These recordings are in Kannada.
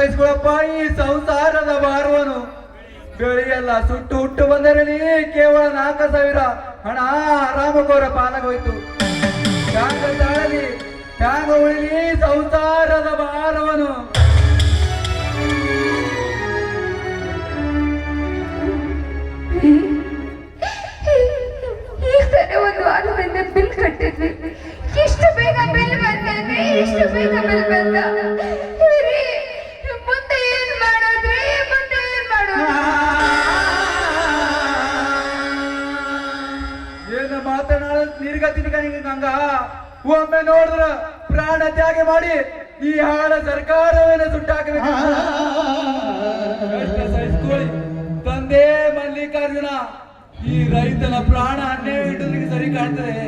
ಸಹಿಸ್ಕೊಳಪ್ಪ ಈ ಸಂಸಾರದ ಭಾರವನು. ಬೆಳೆಯೆಲ್ಲ ಸುಟ್ಟು ಹುಟ್ಟು ಬಂದರಲ್ಲಿ ಕೇವಲ 4,000 ಹಣ ಆರಾಮಗೋರ ಪಾಲಾಗೋಯ್ತು. ಹ್ಯಾಂಗ ತಾಳಲಿ, ಹ್ಯಾಂಗ ಉಳಿಲಿ ಸಂಸಾರದ ಭಾರವನು. ಒಂದು ವಾರದಿಂದ ಬಿಲ್ ಕಟ್ಟಿದ್ವಿ. ಎಷ್ಟು ಬೇಗ ಬಿಲ್ ಬಂದ್ರೆ ಎಷ್ಟು ಬೇಗ ಬಿಲ್ ಬಂದ. ಮುಂದೆ ಏನ್ ಮಾಡೋದ್ರಿ, ಮುಂದೆ ಏನ್ ಮಾಡೋದು? ಏನು ಮಾತನಾಡೋದು ನಿರ್ಗತಿನಿಕ ಹಂಗ ಒಮ್ಮೆ ನೋಡಿದ್ರ ಪ್ರಾಣ ತ್ಯಾಗ ಮಾಡಿ ಈ ಹಾಳ ಸರ್ಕಾರವನ್ನ ಸುಟ್ಟಾಕಬೇಕು. ಸಹಿಸ್ಕೊಳ್ಳಿ ತಂದೆ ಮಲ್ಲಿಕಾರ್ಜುನ. ಈ ರೈತನ ಪ್ರಾಣ 12 ಸರಿ ಕಾಣ್ತದೆ.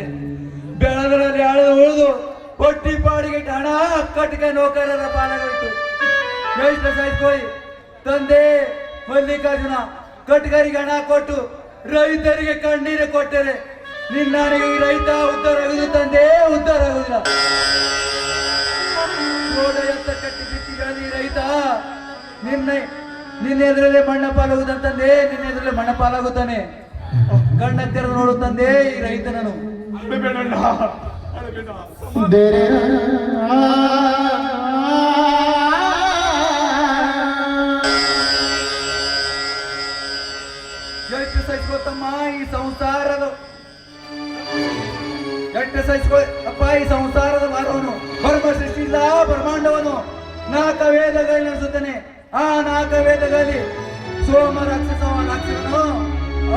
ಬೆಳೆದರಲ್ಲಿ ಆಳದ ಉಳಿದು ಹೊಟ್ಟಿ ಪಾಡಿಗೆ ಹಣ ಕಟ್ಟಿಗೆ ನೌಕರರ ಪಾಲಾಗೋಯ್ತು. ಎಷ್ಟು ಸಹಿಸ್ಕೊಳ್ಳಿ ತಂದೆ ಮಲ್ಲಿಕಾರ್ಜುನ. ಕಟ್ಟಿಗರಿಗೆ ಹಣ ಕೊಟ್ಟು ರೈತರಿಗೆ ಕಣ್ಣೀರು ಕೊಟ್ಟರೆ ನಿನ್ನಾಣಿಗೆ ಈ ರೈತ ಉದ್ಧಾರ ಆಗುದು ತಂದೆ, ಉದ್ಧಾರ ಆಗುದಿಲ್ಲ. ಎತ್ತ ಕಟ್ಟಿ ಬಿತ್ತಿ ಬೆಳೆದ ಈ ರೈತ ನಿನ್ನ ಎದುರಲ್ಲೇ ಮಣ್ಣ ಪಾಲಾಗುದಂತಂದೆ, ನಿನ್ನ ಎದುರಲ್ಲೇ ಮಣ್ಣ ಪಾಲಾಗುತ್ತಾನೆ. ಕಣ್ಣ ತೆರೆದು ನೋಡುತ್ತಂದೆ ಈ ರೈತನನು. ಎಷ್ಟು ಸಹಿಸ್ಕೊತಮ್ಮ ಈ ಸಂಸಾರದ, ಎಷ್ಟು ಸಹಿಸ್ಕೊಳಪ್ಪ ಈ ಸಂಸಾರದ ಭಾರವನು. ಬ್ರಹ್ಮ ಸೃಷ್ಟಿಯಿಂದ ಬ್ರಹ್ಮಾಂಡವನು 4 ವೇದಗಳಲ್ಲಿ ನಡೆಸುತ್ತಾನೆ. ಆ 4 ವೇದಗಳಲ್ಲಿ ಸೋಮ ರಾಕ್ಷಸನು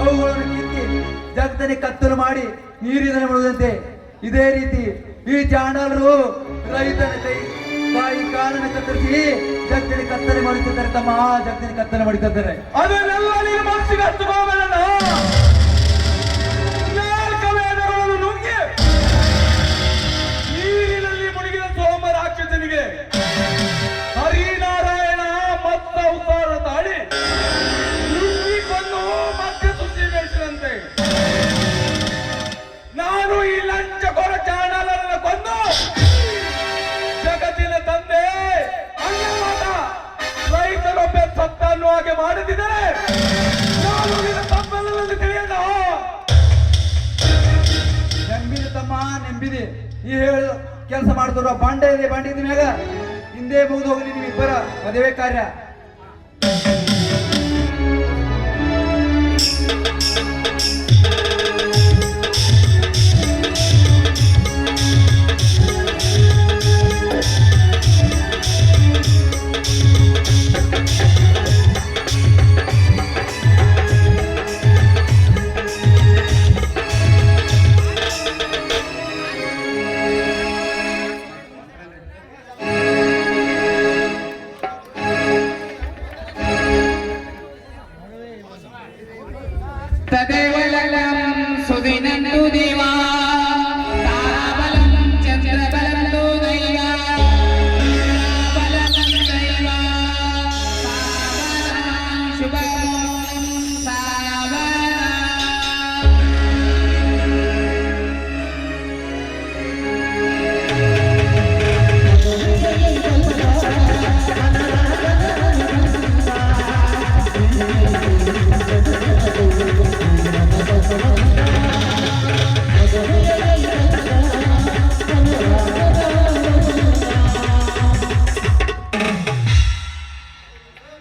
ಅವುಗಳನ್ನು ಕಿತ್ತಿ ಜಗತ್ತನೆ ಕತ್ತಲು ಮಾಡಿ ನೀರಿನ ಬಿಡುವಂತೆ ಇದೇ ರೀತಿ ಈ ಚಾಂಡಾಲರು ರೈತನ ಬಾಯಿ ಕಾಲನ್ನು ಕತ್ತರಿಸಿ ಜಗತ್ತನೆ ಕತ್ತಲೆ ಮಾಡುತ್ತಿದ್ದಾರೆ ತಮ್ಮ, ಜಗತ್ತನೆ ಕತ್ತಲೆ ಮಾಡುತ್ತಿದ್ದಾರೆ. ಅದನ್ನೆಲ್ಲ ನೀನು ಮನಸ್ಸಿಗೆ ಹಚ್ಚುಕೋಬೇಡ. ನುಗ್ಗಿ ನೀರಿನಲ್ಲಿ ಮುಳುಗಿದ ಸೋಮ ರಾಕ್ಷಸನಿಗೆ ಹರಿನಾರಾಯಣ ಮತ್ತ ಅವತಾರ ತಾಳಿ ನುಗ್ಗಿಕೊಂಡು ಮತ್ತೆ ಸುದ್ದಿ ಬೆಳೆಸಿದಂತೆ ನಾನು ಈ ಲಂಚಕೋರ ಚಾಣಾಲರನ್ನು ಕೊಂದು ಜಗತ್ತಿನ ತಂದೆ ಅನ್ನವಾದ ರೈತರೊಬ್ಬ ಸತ್ತ ಅನ್ನುವ ಹಾಗೆ ಮಾಡುತ್ತಿದ್ದರೆ ನಾನು ನಿನ್ನ ತಪ್ಪೆಲ್ಲವನ್ನು ತಿಳಿಯೋಣ. ನೆಂಬಿದೆ ತಮ್ಮ, ನೆಂಬಿದೆ. ಈ ಹೇಳು ಕೆಲಸ ಮಾಡ್ತಾರ ಬಾಂಡೆ ಇದೆ, ಬಾಂಡೆ ಇದ ಮ್ಯಾಗ ಹಿಂದೆ ಮುಗಿದು ಹೋಗ್ಲಿ ನಿಮ್ಮಿಬ್ಬರ ಮದುವೆ ಕಾರ್ಯ. ತದೇವ ಲಗ್ನಂ ಸುದಿನಂದು ದೇವಾ ತಾರಾಬಲಂ ಚಂದ್ರಬಲಂದು ದೈವ ಬಲಂ ದೈವ ಸಾವಧಾನ ಶುಭಮೋಹಂ ಸಾವಧಾನ.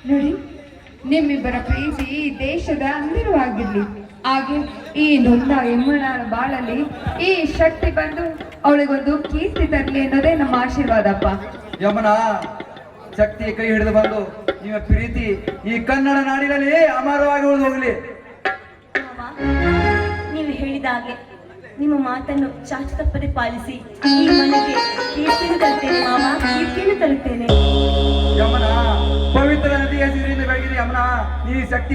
ನೋಡಿ, ನಿಮ್ಮಿಬ್ಬರ ಪ್ರೀತಿ ಈ ದೇಶದ ಅಂದಿರವಾಗಿರ್ಲಿ. ಹಾಗೆ ಈ ನೊಂದ ಯಮುನ ಬಾಳಲ್ಲಿ ಈ ಶಕ್ತಿ ಬಂದು ಅವಳಿಗೊಂದು ಕೀರ್ತಿ ತರಲಿ ಅನ್ನೋದೇ ನಮ್ಮ ಆಶೀರ್ವಾದಪ್ಪ. ಯಮನ ಶಕ್ತಿ ಕೈ ಹಿಡಿದು ಬಂದು ನಿಮ್ಮ ಪ್ರೀತಿ ಈ ಕನ್ನಡ ನಾಡಿನಲ್ಲಿ ಅಮರವಾಗಿ ಉಳಿದು ಹೋಗಲಿ. ನೀವು ಹೇಳಿದ ಹಾಗೆ ನಿಮ್ಮ ಮಾತನ್ನು ಚಾಚು ತಪ್ಪದೆ ಪಾಲಿಸಿ ಈ ಮನೆಗೆ ಕೀರ್ತಿಯನ್ನು ತರುತ್ತೇನೆ ಮಾವ, ಕೀರ್ತಿಯನ್ನು ತರುತ್ತೇನೆ. ಯಮನ ಪವಿತ್ರ ನದಿಯ ನೀರಿನ ಬೆಳಗಿದೆ. ಯಮನ ಈ ಶಕ್ತಿ